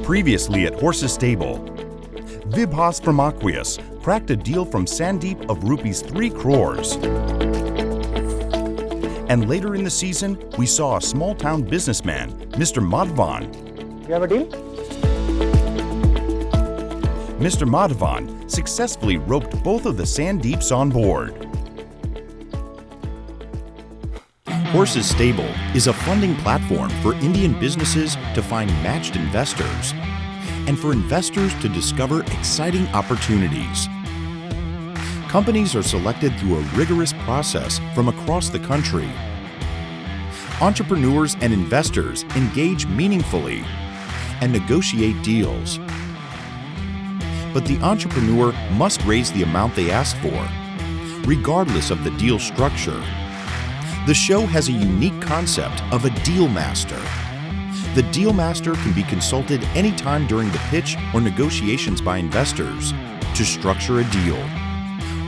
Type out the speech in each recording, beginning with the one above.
Previously at Horse's Stable, Vibhas from Aqueous cracked a deal from Sandeep of rupees 3 crores. And later in the season, we saw a small-town businessman, Mr. Madhavan. You have a deal? Mr. Madhavan successfully roped both of the Sandeeps on board. Horse's Stable is a funding platform for Indian businesses to find matched investors and for investors to discover exciting opportunities. Companies are selected through a rigorous process from across the country. Entrepreneurs and investors engage meaningfully and negotiate deals. But the entrepreneur must raise the amount they ask for, regardless of the deal structure. The show has a unique concept of a deal master. The deal master can be consulted anytime during the pitch or negotiations by investors to structure a deal,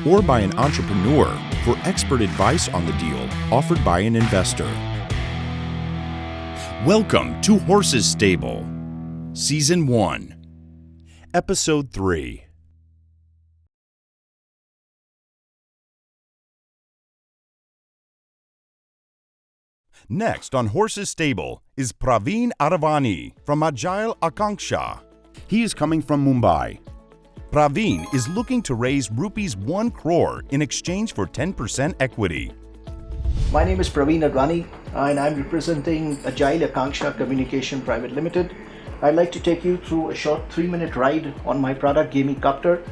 or by an entrepreneur for expert advice on the deal offered by an investor. Welcome to Horse's Stable, Season 1, Episode 3. Next on Horse's Stable is Praveen Aravani from Agile Akanksha. He is coming from Mumbai. Praveen is looking to raise rupees 1 crore in exchange for 10% equity. My name is Praveen Advani and I'm representing Agile Akanksha Communication Private Limited. I'd like to take you through a short 3-minute ride on my product GameyCopter.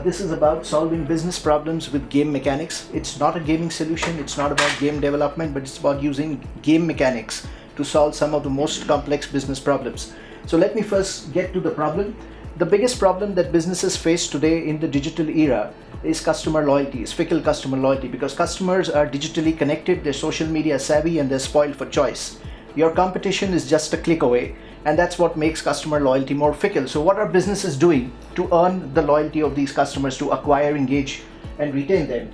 This is about solving business problems with game mechanics. It's not a gaming solution, it's not about game development, but it's about using game mechanics to solve some of the most complex business problems. So let me first get to the problem. The biggest problem that businesses face today in the digital era is customer loyalty, is fickle customer loyalty, because customers are digitally connected, they're social media savvy, and they're spoiled for choice. Your competition is just a click away, and that's what makes customer loyalty more fickle. So what are businesses doing to earn the loyalty of these customers, to acquire, engage, and retain them?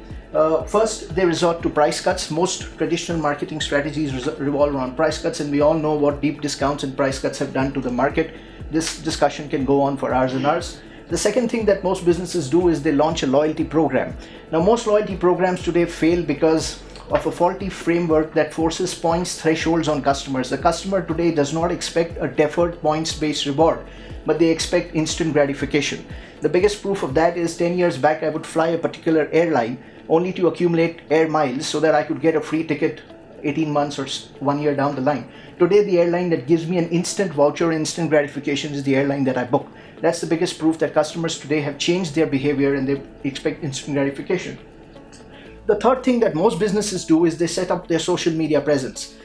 First, they resort to price cuts. Most traditional marketing strategies revolve around price cuts, and we all know what deep discounts and price cuts have done to the market. This discussion can go on for hours and hours. The second thing that most businesses do is they launch a loyalty program. Now, most loyalty programs today fail because of a faulty framework that forces points thresholds on customers. The customer today does not expect a deferred points-based reward, but they expect instant gratification. The biggest proof of that is 10 years back, I would fly a particular airline only to accumulate air miles so that I could get a free ticket 18 months or 1 year down the line. Today, the airline that gives me an instant voucher, instant gratification is the airline that I book. That's the biggest proof that customers today have changed their behavior and they expect instant gratification. The third thing that most businesses do is they set up their social media presence.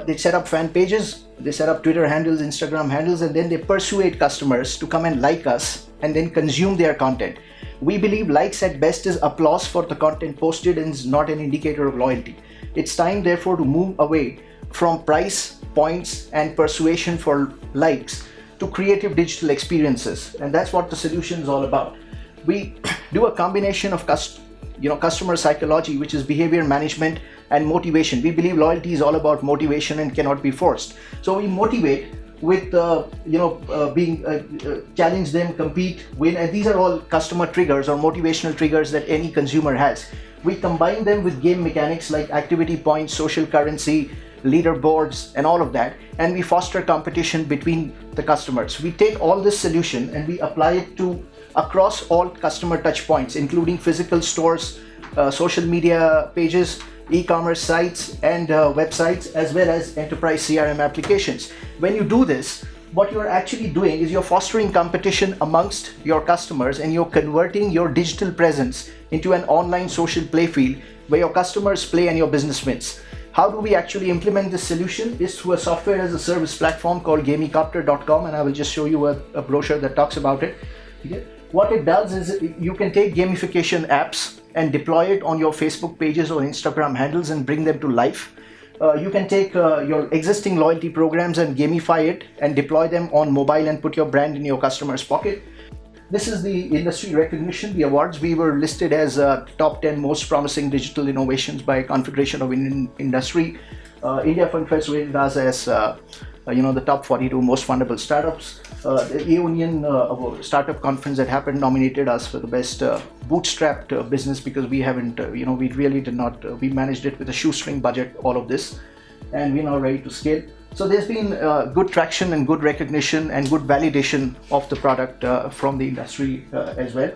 They set up fan pages, they set up Twitter handles, Instagram handles, and then they persuade customers to come and like us and then consume their content. We believe likes at best is applause for the content posted and is not an indicator of loyalty. It's time, therefore, to move away from price, points, and persuasion for likes to creative digital experiences, and that's what the solution is all about. We do a combination of customer psychology, which is behavior management, and motivation. We believe loyalty is all about motivation and cannot be forced. So we motivate with challenge them, compete, win, and these are all customer triggers or motivational triggers that any consumer has. We combine them with game mechanics like activity points, social currency, leaderboards, and all of that, and we foster competition between the customers. We take all this solution and we apply it to across all customer touch points, including physical stores, social media pages, e-commerce sites, and websites, as well as enterprise CRM applications. When you do this, what you're actually doing is you're fostering competition amongst your customers and you're converting your digital presence into an online social play field where your customers play and your business wins. How do we actually implement this solution? Is through a software as a service platform called GameyCopter.com, and I will just show you a brochure that talks about it. Okay. What it does is you can take gamification apps and deploy it on your Facebook pages or Instagram handles and bring them to life. You can take your existing loyalty programs and gamify it and deploy them on mobile and put your brand in your customer's pocket. This is the industry recognition, the awards. We were listed as top 10 most promising digital innovations by Confederation of Indian Industry. India Fund Fest rated us as the top 42 most fundable startups. The A-Union startup conference that happened nominated us for the best bootstrapped business, because we haven't, we really did not, we managed it with a shoestring budget, all of this, and we're now ready to scale. So there's been good traction and good recognition and good validation of the product from the industry as well.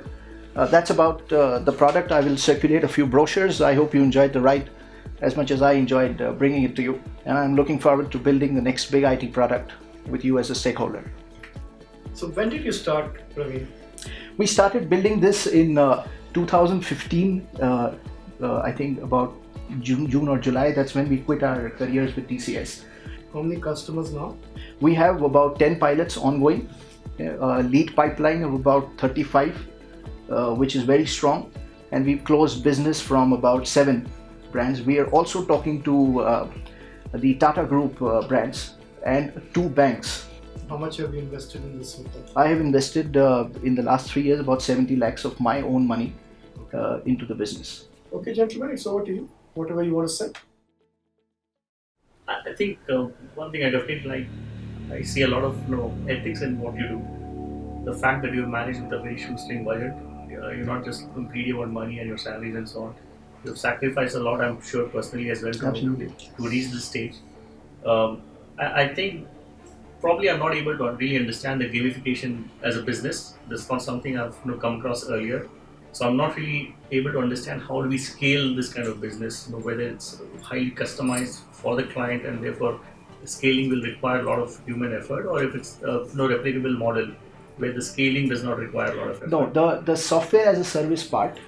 That's about the product. I will circulate a few brochures. I hope you enjoyed the ride as much as I enjoyed bringing it to you. And I'm looking forward to building the next big IT product with you as a stakeholder. So when did you start, Praveen? We started building this in 2015, I think about June or July. That's when we quit our careers with TCS. How many customers now? We have about 10 pilots ongoing, a lead pipeline of about 35, which is very strong, and we've closed business from about 7 brands. We are also talking to the Tata Group brands and 2 banks. How much have you invested in this? I have invested in the last 3 years about 70 lakhs of my own money into the business. Okay, gentlemen, it's over to you. Whatever you want to say. I think one thing I definitely like, I see a lot of ethics in what you do. The fact that you manage with a very shoestring budget, you're not just greedy about money and your salaries and so on. You've sacrificed a lot, I'm sure, personally as well to reach this stage. I think probably I'm not able to really understand the gamification as a business. That's not something I've come across earlier. So I'm not really able to understand how do we scale this kind of business, whether it's highly customized for the client and therefore scaling will require a lot of human effort, or if it's no replicable model where the scaling does not require a lot of effort. No, the software as a service part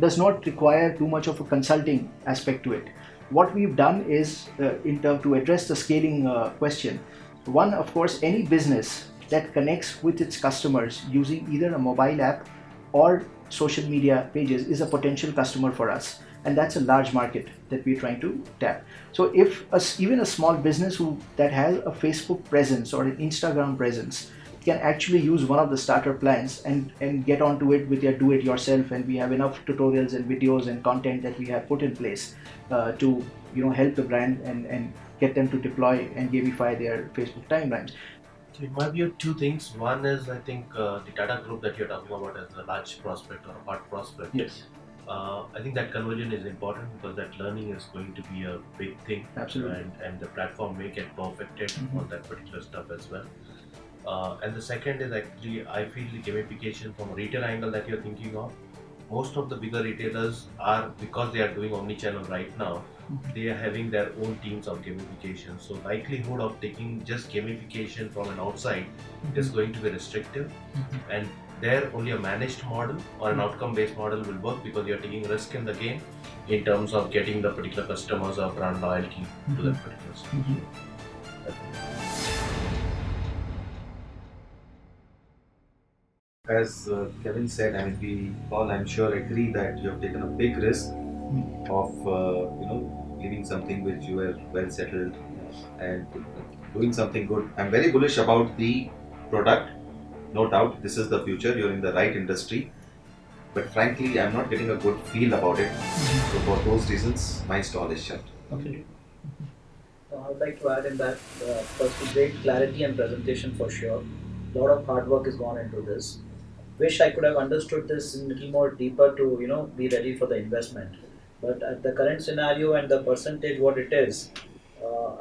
does not require too much of a consulting aspect to it. What we've done is, to address the scaling question, one, of course, any business that connects with its customers using either a mobile app or social media pages is a potential customer for us, and that's a large market that we're trying to tap. So if even a small business that has a Facebook presence or an Instagram presence can actually use one of the starter plans and get onto it with your do-it-yourself, and we have enough tutorials and videos and content that we have put in place to help the brand and get them to deploy and gamify their Facebook timelines. So in my view, 2 things. One is, I think the Tata Group that you're talking about as a large prospect or a hot prospect. Yes. I think that conversion is important because that learning is going to be a big thing. Absolutely. And the platform may get perfected on that particular stuff as well. And the second is actually, I feel the gamification from a retail angle that you're thinking of. Most of the bigger retailers are, because they are doing omnichannel right now, they are having their own teams of gamification. So likelihood of taking just gamification from an outside is going to be restrictive, and there only a managed model or an outcome-based model will work because you're taking risk in the game in terms of getting the particular customers or brand loyalty to that particular stuff. As Kevin said, we all, I'm sure, agree that you have taken a big risk of leaving something which you are well settled and doing something good. I'm very bullish about the product, no doubt. This is the future. You're in the right industry, but frankly, I'm not getting a good feel about it. So for those reasons, my stall is shut. Okay. I would like to add in that first, great clarity and presentation for sure. A lot of hard work has gone into this. Wish I could have understood this in a little more deeper to be ready for the investment. But at the current scenario and the percentage what it is,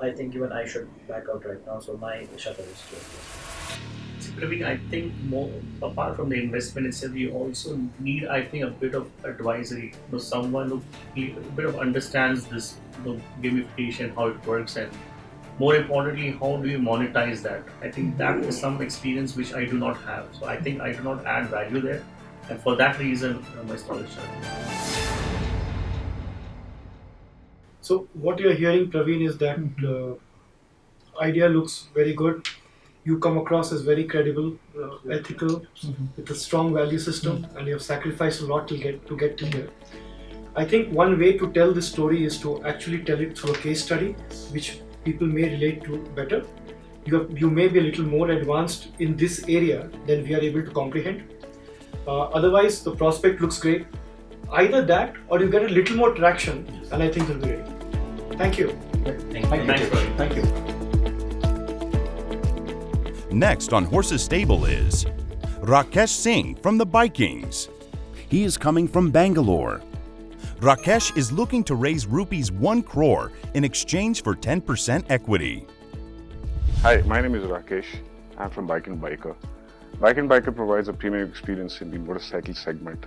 I think even I should back out right now. So my shutter is closed. Praveen, I think more apart from the investment itself, you also need, I think, a bit of advisory. Someone who a bit of understands this gamification, how it works, and more importantly, how do you monetize that? I think that is some experience which I do not have. So I think I do not add value there, and for that reason, my stall is shut. So what you're hearing, Praveen, is that idea looks very good. You come across as very credible, ethical, with a strong value system, and you have sacrificed a lot to get to here. I think one way to tell this story is to actually tell it through a case study, which people may relate to better. You may be a little more advanced in this area than we are able to comprehend. Otherwise, the prospect looks great. Either that, or you get a little more traction, and I think you'll be ready. Thank you. Thank you. Next on Horse's Stable is Rakesh Singh from the Bikings. He is coming from Bangalore. Rakesh is looking to raise rupees 1 crore in exchange for 10% equity. Hi, my name is Rakesh. I'm from Bike and Biker. Bike and Biker provides a premium experience in the motorcycle segment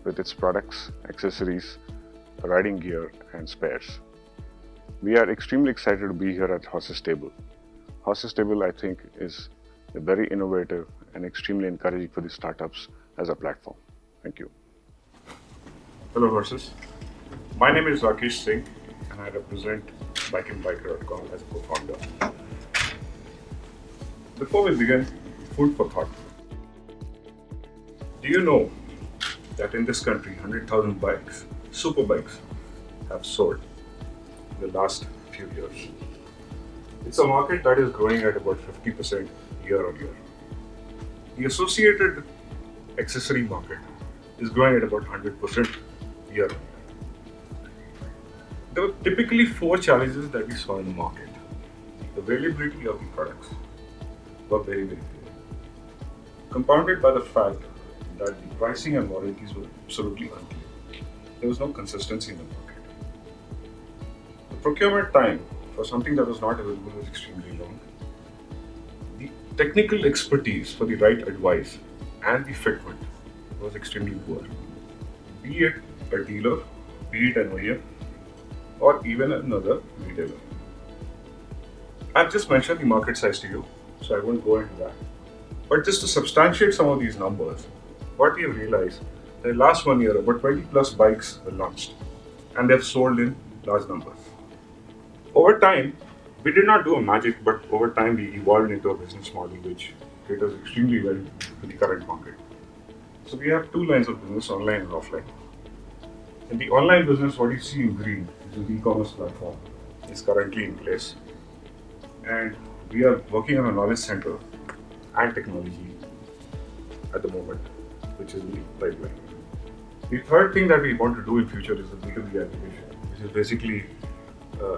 with its products, accessories, riding gear, and spares. We are extremely excited to be here at Horse's Stable. Horse's Stable, I think, is a very innovative and extremely encouraging for the startups as a platform. Thank you. Hello horses, my name is Rakesh Singh and I represent bikeandbiker.com as a co-founder. Before we begin, food for thought. Do you know that in this country 100,000 bikes, super bikes, have sold in the last few years? It's a market that is growing at about 50% year on year. The associated accessory market is growing at about 100% year on year. There were typically 4 challenges that we saw in the market. The availability of the products were very, very poor, compounded by the fact that the pricing and warranties were absolutely unclear. There was no consistency in the market. The procurement time for something that was not available was extremely long. The technical expertise for the right advice and the fitment was extremely poor. Be it a dealer, be it an OEM, or even another retailer. I've just mentioned the market size to you, so I won't go into that. But just to substantiate some of these numbers, what we have realized that in the last 1 year, about 20 plus bikes were launched and they've sold in large numbers. Over time, we did not do a magic, but over time we evolved into a business model which caters extremely well to the current market. So we have 2 lines of business, online and offline. In the online business, what you see in green, which is the e-commerce platform, is currently in place. And we are working on a knowledge center and technology at the moment, which is the pipeline. The third thing that we want to do in future is the B2B aggregation, which is basically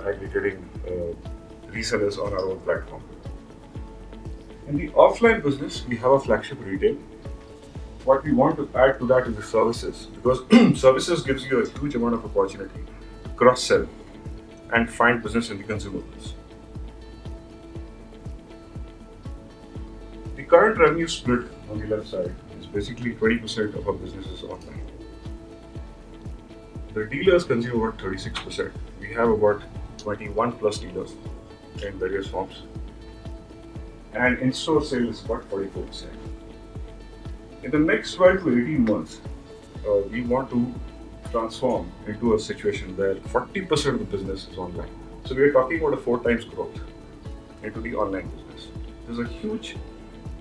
aggregating resellers on our own platform. In the offline business, we have a flagship retail. What we want to add to that is the services, because services gives you a huge amount of opportunity to cross-sell and find business in the consumables. The current revenue split on the left side is basically 20% of our business is online. The dealers consume about 36%. We have about 21 plus dealers in various forms. And in-store sales is about 44%. In the next 12 to 18 months, we want to transform into a situation where 40% of the business is online. So we are talking about a 4 times growth into the online business. There's a huge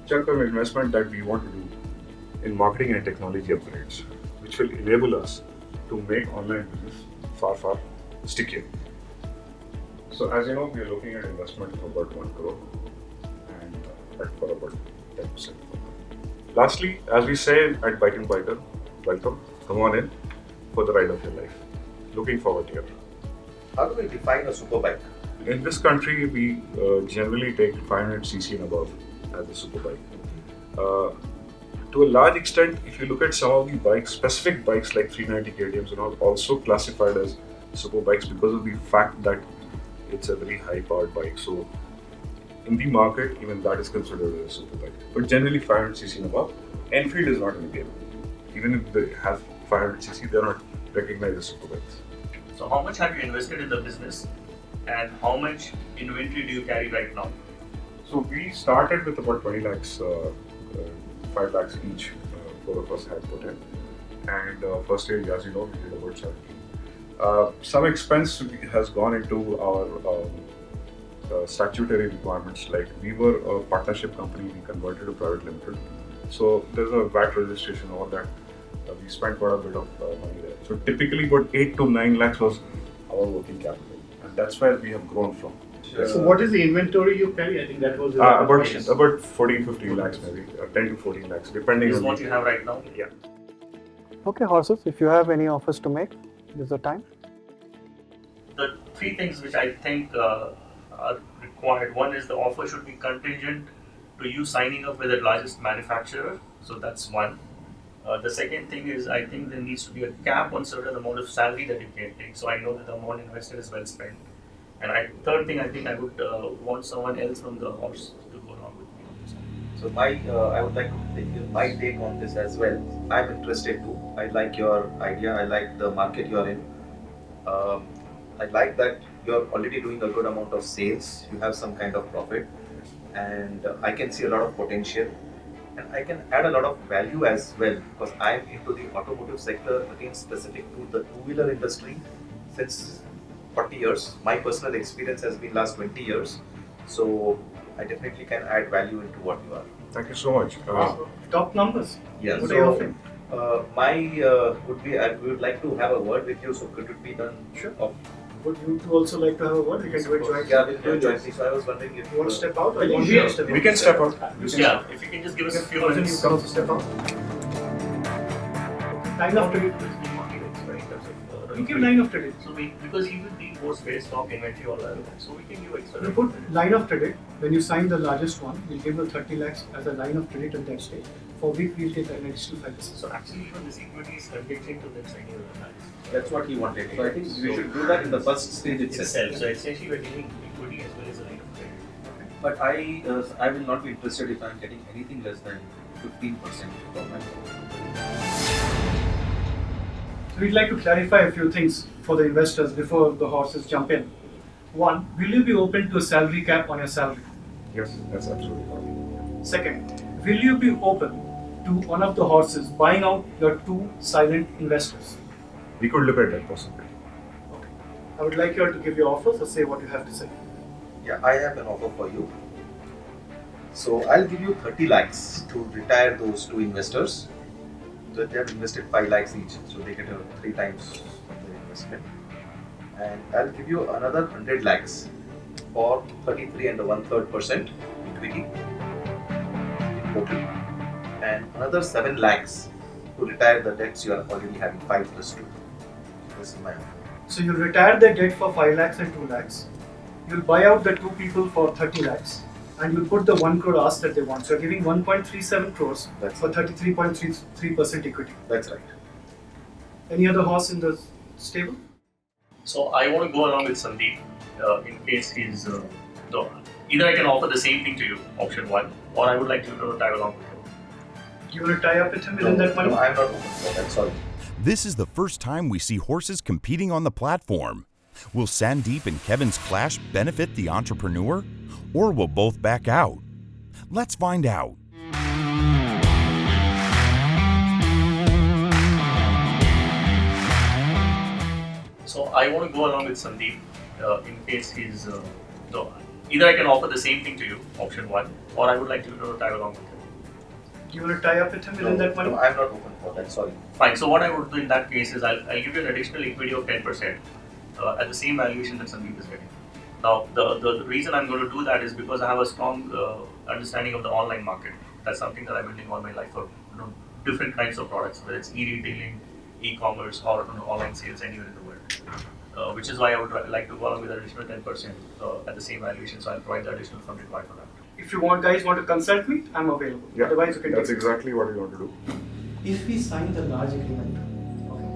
chunk of investment that we want to do in marketing and technology upgrades, which will enable us to make online business far, far stickier. So as you know, we are looking at investment of about 1 crore and for about 10%. Lastly, as we say at Bike and Biker, welcome, come on in for the ride of your life. Looking forward to it. How do we define a super bike? In this country, we generally take 500cc and above as a super bike. To a large extent, if you look at some of the bikes, specific bikes like 390 KTMs and all, also classified as super bikes because of the fact that it's a very high-powered bike. So in the market, even that is considered a super bike. But generally 500cc and above, Enfield is not in the game. Even if they have 500cc, they're not recognized as super bikes. So how much have you invested in the business and how much inventory do you carry right now? So we started with about 20 lakhs, 5 lakhs each, 4 of us had put in. And first year, as you know, we did about 17. Some expense has gone into our statutory requirements, like we were a partnership company, we converted to private limited. So there's a VAT registration, all that. We spent quite a bit of money there. So typically about 8 to 9 lakhs was our working capital. And that's where we have grown from. So what is the inventory you carry? I think that was the question. About 14-15 lakhs maybe, 10 to 14 lakhs, depending This on is what you have right now? Yeah. Okay, horses, if you have any offers to make, this is the time. The 3 things which I think are required. One is the offer should be contingent to you signing up with the largest manufacturer. So that's one. The second thing is I think there needs to be a cap on certain amount of salary that you can take. So I know that the amount invested is well spent. And third thing, I think I would want someone else from the horse to go along with me on this. So I would like to give my take on this as well. I'm interested too. I like your idea. I like the market you're in. I like that you're already doing a good amount of sales. You have some kind of profit, and I can see a lot of potential. And I can add a lot of value as well because I'm into the automotive sector, again specific to the two-wheeler industry since 40 years. My personal experience has been last 20 years. So I definitely can add value into what you are. Thank you so much. Top numbers. Yeah. What are you offering? We would like to have a word with you. So could it be done? Sure. Would you two also like to have a word? We can do it jointly. Yeah, we'll do it jointly. So I was wondering if You want to step out or you want Sure. me to step out? We can step out. Yeah, if you can just give us a few Arjun, minutes. you can also step out. 9 of today. You give 9 of today. So because he will be more space stock inventory all that, so we can give extra. You put line of credit. When you sign the largest one, we'll give you 30 lakhs as a line of credit at that stage. For which we'll take an additional 5%. So actually, even this equity is contingent to them signing the lines. that's what he wanted. So I think we should do that in the first stage itself. So essentially, we're giving equity as well as a line of credit. But I will not be interested if I'm getting anything less than 15% from my So we'd like to clarify a few things for the investors before the horses jump in. One, will you be open to a salary cap on your salary? Yes, that's absolutely fine. Second, will you be open to one of the horses buying out your two silent investors? We could look at that possibility. I would like you all to give your offers or say what you have to say. Yeah, I have an offer for you. So I'll give you 30 lakhs to retire those two investors. So they have invested 5 lakhs each, so they get 3 times their investment. And I'll give you another 100 lakhs for 33 and 1/3% equity in total. And another 7 lakhs to retire the debts you are already having, 5 plus 2. This is my offer. So you'll retire the debt for 5 lakhs and 2 lakhs. You'll buy out the two people for 30 lakhs. And you'll put the 1 crore ask that they want. So you're giving 1.37 crores That's for 33.33% equity. That's right. Any other horse in the stable? So I want to go along with Sandeep in case he's. Either I can offer the same thing to you, option one, or I would like you to tag along with him. You want to tie up with him within that money? No, I'm not open for that, sorry. This is the first time we see horses competing on the platform. Will Sandeep and Kevin's clash benefit the entrepreneur, or will both back out? Let's find out. So I want to go along with Sandeep in case he's. Either I can offer the same thing to you, option one, or I would like you to tag along with him. You want to tie up with him within that money? No, I'm not open for that, sorry. Fine. So what I would do in that case is I'll give you an additional equity of 10% at the same valuation that Sandeep is getting. Now the reason I'm going to do that is because I have a strong understanding of the online market. That's something that I've been doing all my life for different kinds of products, whether it's e-retailing, e-commerce, or online sales anywhere in the world. Which is why I would like to go along with an additional 10% at the same valuation. So I'll provide the additional fund required for that. If you guys want to consult me, I'm available. Yeah, Otherwise, you can that's take it. exactly what we want to do. If we sign the large agreement, okay,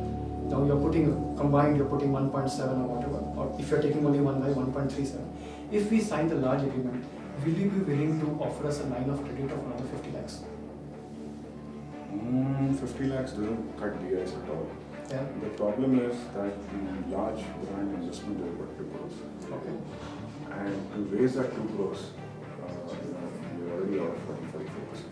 now you're putting combined, you're putting 1.7 or whatever, or if you're taking only one by 1.37. If we sign the large agreement, will you be willing to offer us a line of credit of another 50 lakhs? 50 lakhs doesn't cut DIs at all. Yeah. The problem is that the large brand investment is about 2 crores. Okay. And to raise that 2 crores, you're already out of 40-45%.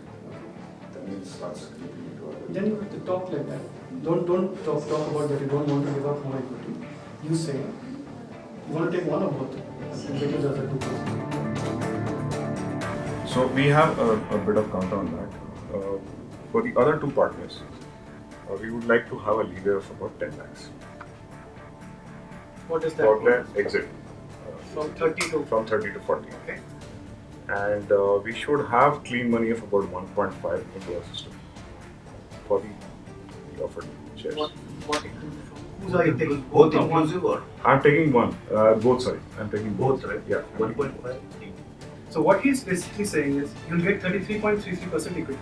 Then it starts creeping into other. Then you have to talk like that. Don't talk about that you don't want to give up more equity. You say you want to take one or both and get the other 2 crores. So we have a bit of counter on that. For the other two partners, we would like to have a leader of about 10 lakhs What is for that? their exit. From 30 to. From 30 to 40. Okay. And we should have clean money of about 1.5 into our system for the offered shares. What whose are you taking? Both inclusive or? I'm taking one, both, sorry. I'm taking both, Both, right? Yeah. 1.5? So what he's basically saying is you'll get 33.33% equity.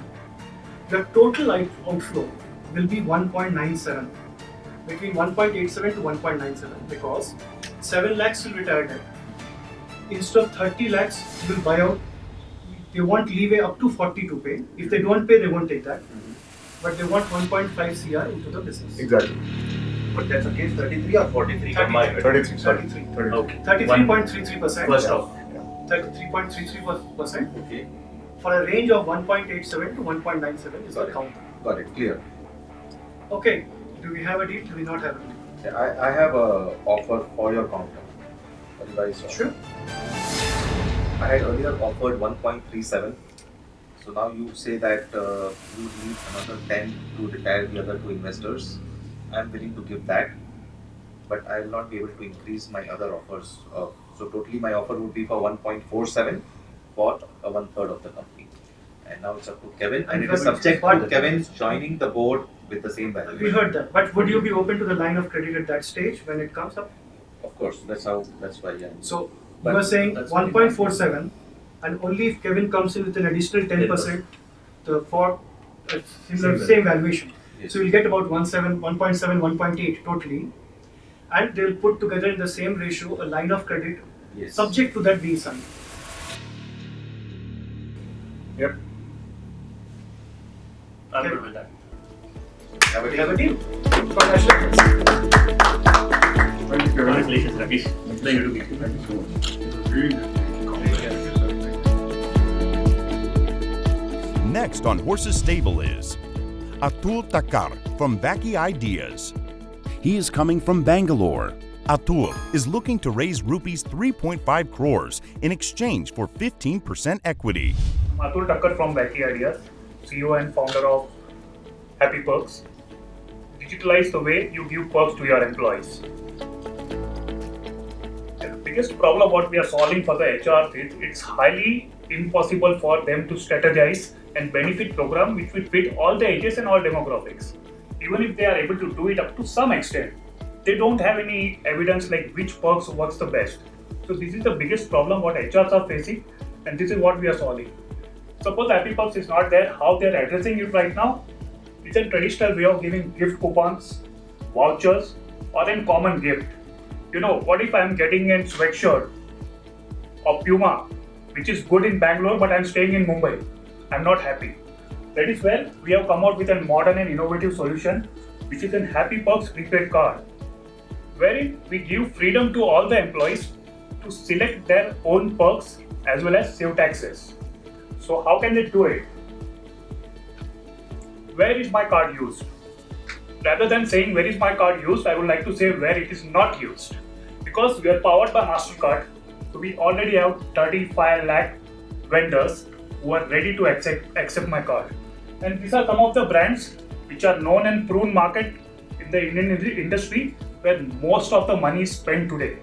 The total outflow will be 1.97, between 1.87 to 1.97, because 7 lakhs will retire debt. Instead of 30 lakhs, you will buy out. They want leeway up to 40 to pay. If they don't pay, they won't take that. But they want 1.5 CR into the business. Exactly. But that's against 33 or 43 combined? 33. Sorry. 33. Okay. 33.33%. First off. 33.33%. Okay, For a range of 1.87 to 1.97 is the count. got it, clear. Okay. Do we have a deal? Do we not have a deal? Yeah, I have a offer for your counter. What do you guys want? Sure. I had earlier offered 1.37. So now you say that you need another 10 to retire the other 2 investors. I'm willing to give that, but I will not be able to increase my other offers. So totally my offer would be for 1.47 for 1/3 of the company. And now it's up to Kevin, and it is subject to Kevin joining the board with the same valuation. We heard that. But would you be open to the line of credit at that stage when it comes up? Of course, that's why. Yeah. So But you are saying that's 1.47, and only if Kevin comes in with an additional 10%, for same valuation. Yes. So you'll get about 1.7, 1.8 totally, and they'll put together in the same ratio a line of credit, Yes. subject to that being signed. Yep. I'm Okay. good with that. Have a We have a deal. deal. Congratulations. Thank you, Kevin. Congratulations, Rakesh. It's pleasure to meet you. Thank you so much. It was really good. Next on Horse's Stable is Atul Takar from Baki Ideas. He is coming from Bangalore. Atul is looking to raise rupees 3.5 crores in exchange for 15% equity. Atul Takkar from Baki Ideas, CEO and founder of Happy Perks. Digitalize the way you give perks to your employees. The biggest problem what we are solving for the HR is it's highly impossible for them to strategize and benefit program which will fit all the ages and all demographics. Even if they are able to do it up to some extent, they don't have any evidence like which perks works the best. So this is the biggest problem what HRs are facing, and this is what we are solving. Suppose Happy Perks is not there, how they are addressing it right now? It's a traditional way of giving gift coupons, vouchers, or a common gift. You know, what if I'm getting a sweatshirt of Puma, which is good in Bangalore, but I'm staying in Mumbai? I'm not happy. That is where we have come out with a modern and innovative solution, which is a Happy Perks prepaid card, wherein we give freedom to all the employees to select their own perks as well as save taxes. So how can they do it? Where is my card used? Rather than saying where is my card used, I would like to say where it is not used. Because we are powered by MasterCard, so we already have 35 lakh vendors who are ready to accept my card. And these are some of the brands which are known and proven market in the Indian industry where most of the money is spent today.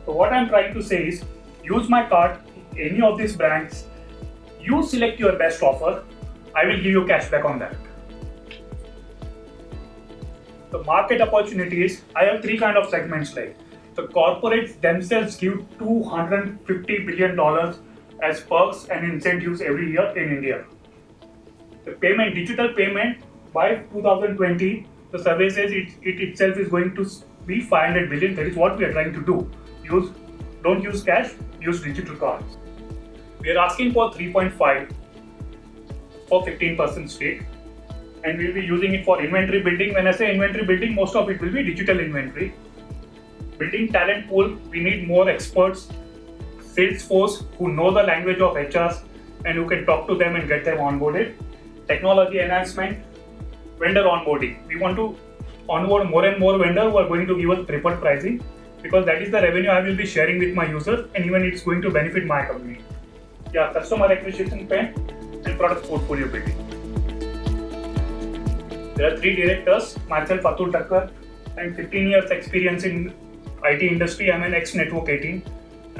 So what I'm trying to say is use my card, any of these brands, you select your best offer, I will give you cashback on that. The market opportunities, I have 3 kind of segments like the corporates themselves give $250 billion as perks and incentives every year in India. The payment, digital payment by 2020, the survey says it itself is going to be 500 billion. That is what we are trying to do. Don't use cash, use digital cards. We are asking for 3.5 for 15% stake, and we will be using it for inventory building. When I say inventory building, most of it will be digital inventory. Building talent pool, we need more experts, sales force who know the language of HRs and who can talk to them and get them onboarded. Technology enhancement, vendor onboarding. We want to onboard more and more vendors who are going to give us preferred pricing, because that is the revenue I will be sharing with my users, and even it's going to benefit my company. Yeah, customer acquisition plan and product portfolio building. There are 3 directors, myself Atul Takkar, and 15 years experience in IT industry. I'm an ex-Network 18.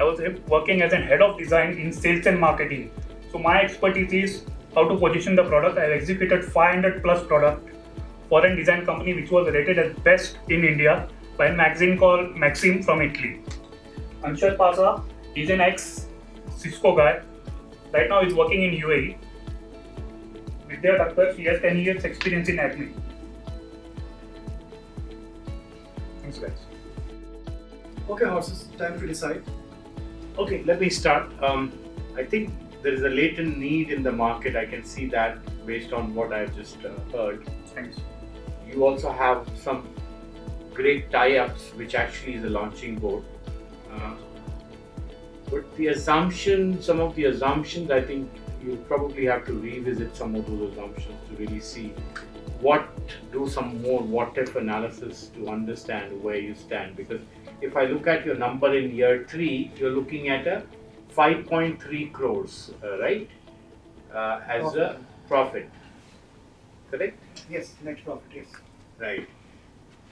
I was working as a head of design in sales and marketing. So my expertise is how to position the product. I've executed 500 plus product for a design company which was rated as best in India by a magazine called Maxim from Italy. Anshul Paza is an ex-Cisco guy Right now he's working in UAE. Vidya Thakkar, she has 10 years experience in admin. Thanks guys. Okay, horses, time to decide. Okay, let me start. I think there is a latent need in the market. I can see that based on what I've just heard. Thanks. You also have some great tie-ups, which actually is a launching board. But the assumption, some of the assumptions, I think you probably have to revisit some of those assumptions to really see do some more what-if analysis to understand where you stand. Because if I look at your number in year 3, you're looking at a 5.3 crores, right? As a profit, correct? Yes, net profit, yes. Right.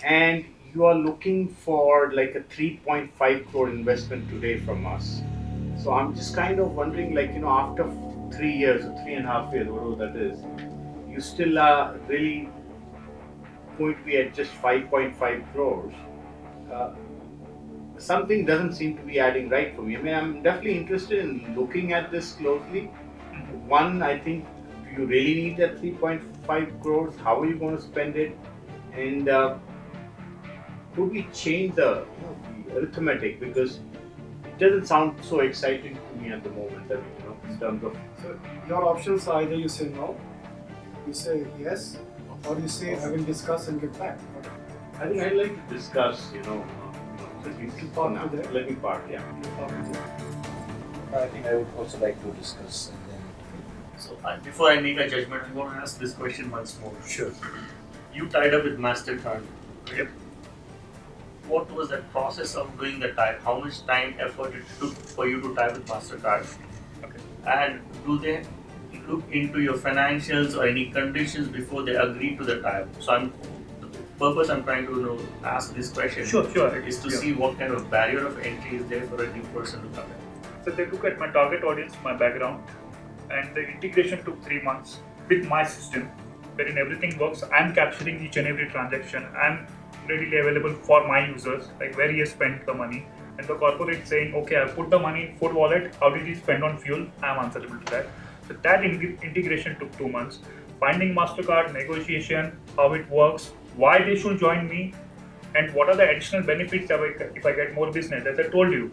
And you are looking for like a 3.5 crore investment today from us. So I'm just kind of wondering, like, after 3 years or 3.5 years, whatever that is, you still are really going to be at just 5.5 crores. Something doesn't seem to be adding right for me. I mean, I'm definitely interested in looking at this closely. One, I think, do you really need that 3.5 crores? How are you going to spend it? And could we change the arithmetic? Because it doesn't sound so exciting to me at the moment. I mean, in terms of. So your options are either you say no, you say yes, or you say I will discuss and get back. I think I'd like to discuss, let me park, yeah. I think I would also like to discuss. And then So before I make a judgment, I want to ask this question once more. Sure. You tied up with MasterCard. Yep. What was that process of doing the tie? How much time, effort it took for you to tie with MasterCard? Okay. And do they look into your financials or any conditions before they agree to the tie? So the purpose I'm trying to ask this question Sure. is to see what kind of barrier of entry is there for a new person to come in. So they look at my target audience, my background, and the integration took 3 months with my system, wherein everything works. I'm capturing each and every transaction. I'm readily available for my users, like where he has spent the money. And the corporate saying, okay, I put the money in food wallet, how did he spend on fuel? I'm answerable to that. So that integration took 2 months. Finding MasterCard, negotiation, how it works, why they should join me, and what are the additional benefits if I get more business. As I told you,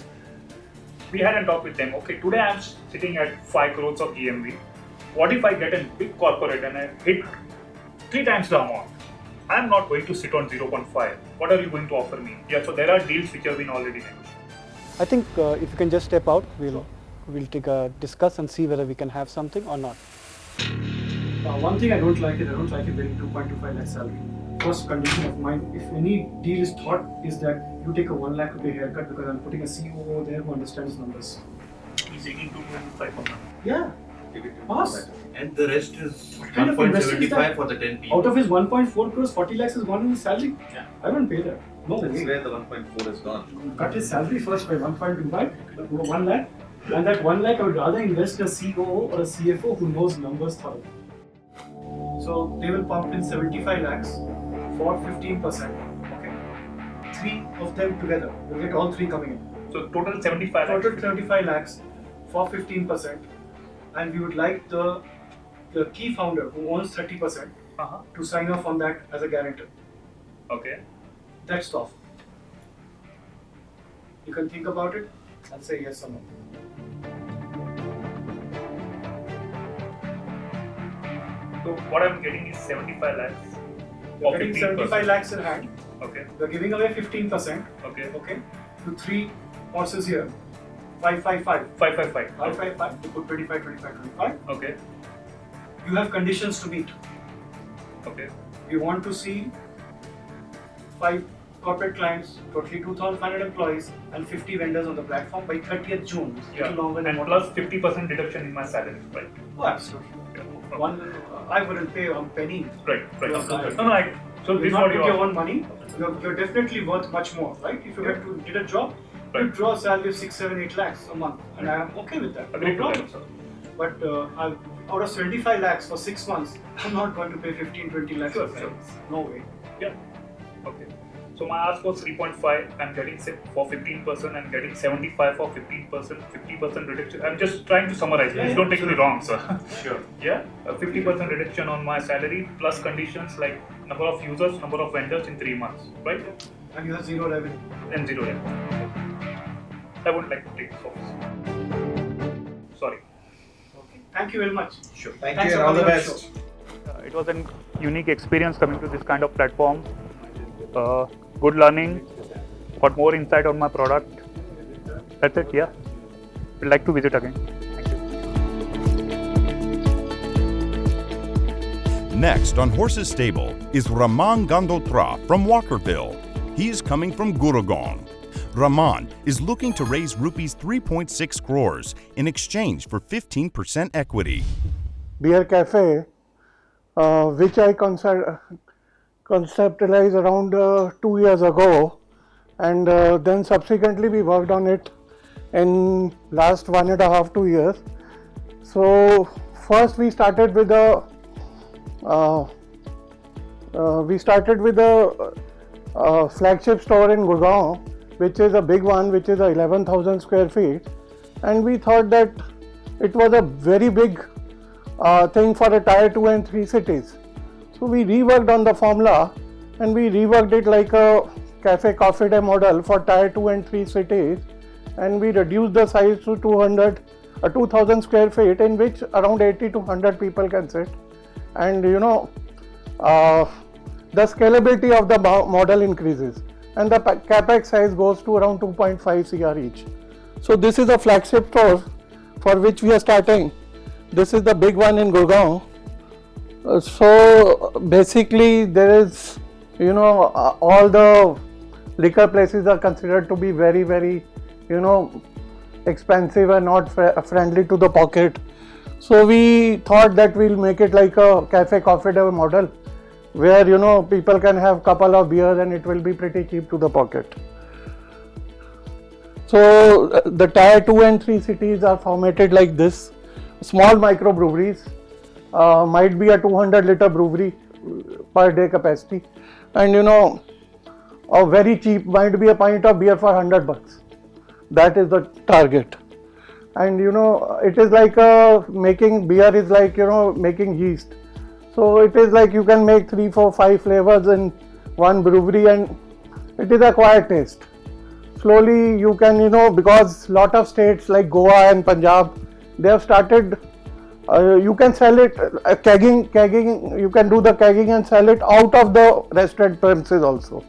we had a talk with them. Okay, today I'm sitting at 5 crores of EMV. What if I get a big corporate and I hit 3 times the amount? I'm not going to sit on 0.5. What are you going to offer me? Yeah, so there are deals which have been already negotiated. I think if you can just step out, we'll take a discuss and see whether we can have something or not. One thing I don't like it paying 2.25 lakh salary. First condition of mine, if any deal is thought, is that you take a 1 lakh rupee haircut because I'm putting a COO there who understands numbers. He's taking 2.5 per month. Yeah. Pass. And the rest is What kind of investment is 1.75 that? for the 10 people. Out of his 1.4 crores, 40 lakhs is gone in his salary. Yeah. I won't pay that. No That's way. where the 1.4 is gone. Cut his salary first by 1.25, 1 lakh. And that 1 lakh I would rather invest in a COO or a CFO who knows numbers thoroughly. So they will pump in 75 lakhs for 15%. Okay. 3 of them together. We'll get all 3 coming in. So total 75 lakhs. Total 75 lakhs for 15%. And we would like the key founder who owns 30% to sign off on that as a guarantor. Okay. That's the offer. You can think about it and say yes or no. So what I'm getting is 75 lakhs. You're getting 75 lakhs in hand. Okay. We're giving away 15%. Okay. Okay. To 3 horses here. 555. 555. 555. You put 25, 25, 25. Okay. You have conditions to meet. Okay. We want to see 5 corporate clients, totally 2,500 employees, and 50 vendors on the platform by 30th June. Yeah. And plus 50% deduction in my salary, right? Oh, absolutely. I wouldn't pay a penny. Right. No, so you're this not what with you your own money. You're definitely worth much more, right? If you went to did a job, you draw a salary of 6, 7, 8 lakhs a month, and I am okay with that. Agreed No to that, problem. But out of 75 lakhs for 6 months, I'm not going to pay 15, 20 lakhs. Sure. No way. Yeah. Okay. So my ask was 3.5. I'm getting for 15% and getting 75 for 15%, 50% reduction. I'm just trying to summarize. Please don't take me wrong, sir. Sure. Yeah, a 50% reduction on my salary plus conditions like number of users, number of vendors in 3 months, right? And you have zero revenue. And zero revenue. I would like to take this office. Sorry. Okay. Thank you very much. Sure. Thank Thanks you for and all the coming on the best. show. It was a unique experience coming to this kind of platform. Good learning, got more insight on my product. That's it, yeah. Would like to visit again. Thank you. Next on Horse's Stable is Raman Gandoltra from Walkerville. He is coming from Gurugram. Raman is looking to raise rupees 3.6 crores in exchange for 15% equity. Beer Cafe, which I conceptualized around 2 years ago, and then subsequently we worked on it in last 1.5 2 years. So first we started with a flagship store in Gurgaon, which is a big one, which is 11,000 square feet, and we thought that it was a very big thing for a tier 2 and 3 cities. So we reworked on the formula and we reworked it like a cafe coffee day model for tier 2 and 3 cities, and we reduced the size to 2,000 square feet in which around 80 to 100 people can sit. And the scalability of the model increases and the capex size goes to around 2.5 crore each. So this is a flagship store for which we are starting. This is the big one in Gurgaon. So basically there is, all the liquor places are considered to be very, very, expensive and not friendly to the pocket. So we thought that we'll make it like a cafe coffee day model where, people can have couple of beers and it will be pretty cheap to the pocket. So the tier 2 and 3 cities are formatted like this. Small microbreweries, might be a 200 liter brewery per day capacity, and a very cheap might be a pint of beer for $100. That is the target. And it is like making beer is like making yeast. So it is like you can make 3, 4, 5 flavors in one brewery and it is acquired taste. Slowly you can because lot of states like Goa and Punjab, they have started, you can sell it, kegging, you can do the kegging and sell it out of the restaurant premises also.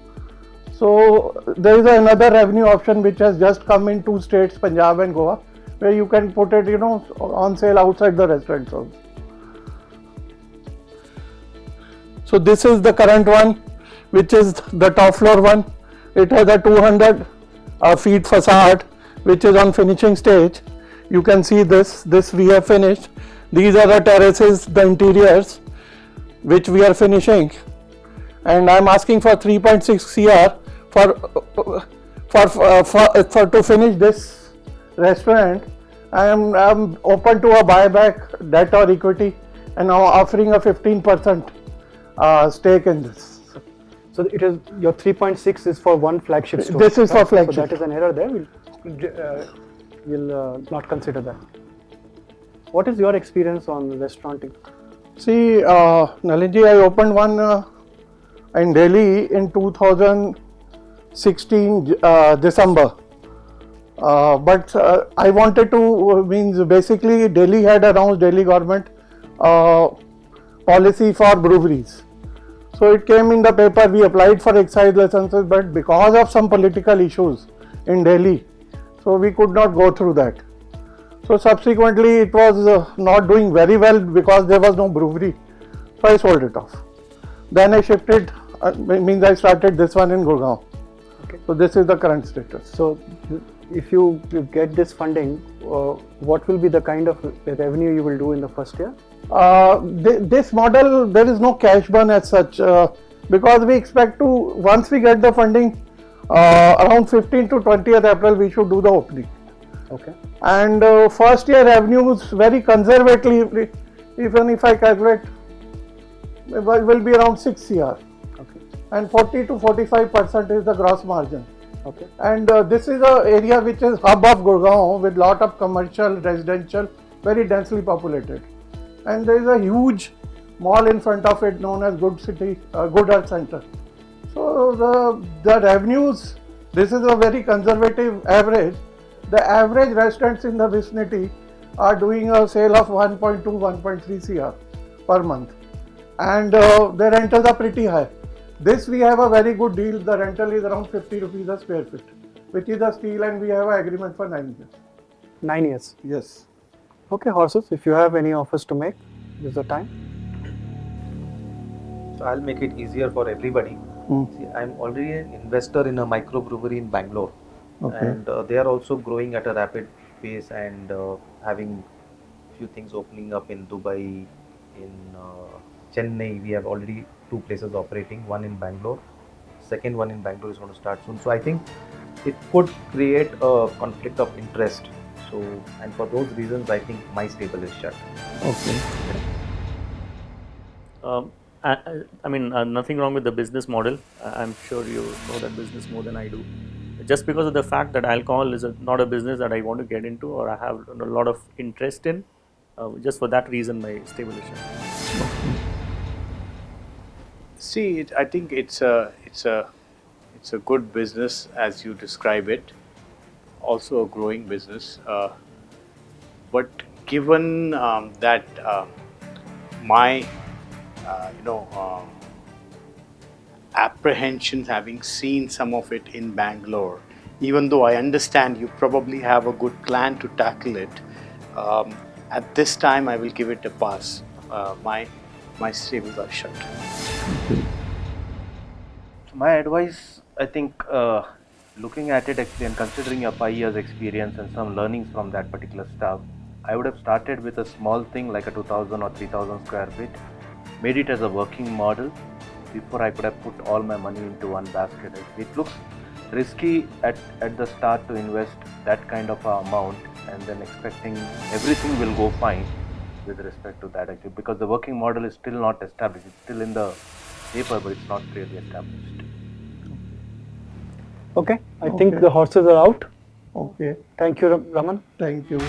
So there is another revenue option which has just come in 2 states, Punjab and Goa, where you can put it, on sale outside the restaurants also. So this is the current one, which is the top floor one. It has a 200 feet facade, which is on finishing stage. You can see this we have finished. These are the terraces, the interiors, which we are finishing. And I'm asking for 3.6 crore for to finish this restaurant. I'm open to a buyback, debt or equity, and now offering a 15% stake in this. So it is your 3.6 is for one flagship store. This is for flagship. So that is an error there. We'll not consider that. What is your experience on restauranting? See, Nalinji, I opened one in Delhi in 2016 December. But I wanted to, basically Delhi had announced, Delhi government policy for breweries. So it came in the paper, we applied for excise licenses, but because of some political issues in Delhi, so we could not go through that. So subsequently it was not doing very well because there was no brewery, so I sold it off. Then I shifted, I started this one in Gurgaon. Okay. So this is the current status. So if you get this funding, what will be the kind of revenue you will do in the first year? This model, there is no cash burn as such, because we expect to, once we get the funding, around 15 to 20th April we should do the opening. Okay. And first year revenues very conservatively, even if I calculate, it will be around 6 crore. Okay. and 40 to 45% is the gross margin. Okay. And this is an area which is hub of Gurgaon with lot of commercial, residential, very densely populated. And there is a huge mall in front of it known as Good City, Good Earth Center. So the revenues, this is a very conservative average. The average restaurants in the vicinity are doing a sale of 1.2, 1.3 CR per month. And the rentals are pretty high. This we have a very good deal. The rental is around 50 rupees a square feet, which is a steal, and we have an agreement for 9 years. 9 years. Yes. Okay, horses, if you have any offers to make, this is the time. So I'll make it easier for everybody. See, I'm already an investor in a microbrewery in Bangalore, and they are also growing at a rapid pace and having few things opening up in Dubai, in Chennai. We have already 2 places operating, one in Bangalore, second one in Bangalore is going to start soon. So I think it could create a conflict of interest. So, and for those reasons, I think my stable is shut. Okay. I mean, nothing wrong with the business model. I'm sure you know that business more than I do. Just because of the fact that alcohol is not a business that I want to get into or I have a lot of interest in, just for that reason, my stable is shut. See, I think it's a good business as you describe it. Also a growing business, but given that my apprehensions, having seen some of it in Bangalore, even though I understand you probably have a good plan to tackle it, at this time I will give it a pass. My stables are shut. My advice, I think, looking at it actually and considering your 5 years experience and some learnings from that particular stuff, I would have started with a small thing like a 2000 or 3000 square feet, made it as a working model before I could have put all my money into one basket. It looks risky at the start to invest that kind of amount and then expecting everything will go fine with respect to that actually, because the working model is still not established. It's still in the paper, but it's not clearly established. Okay, I think the horses are out. Okay. Thank you, Raman. Thank you.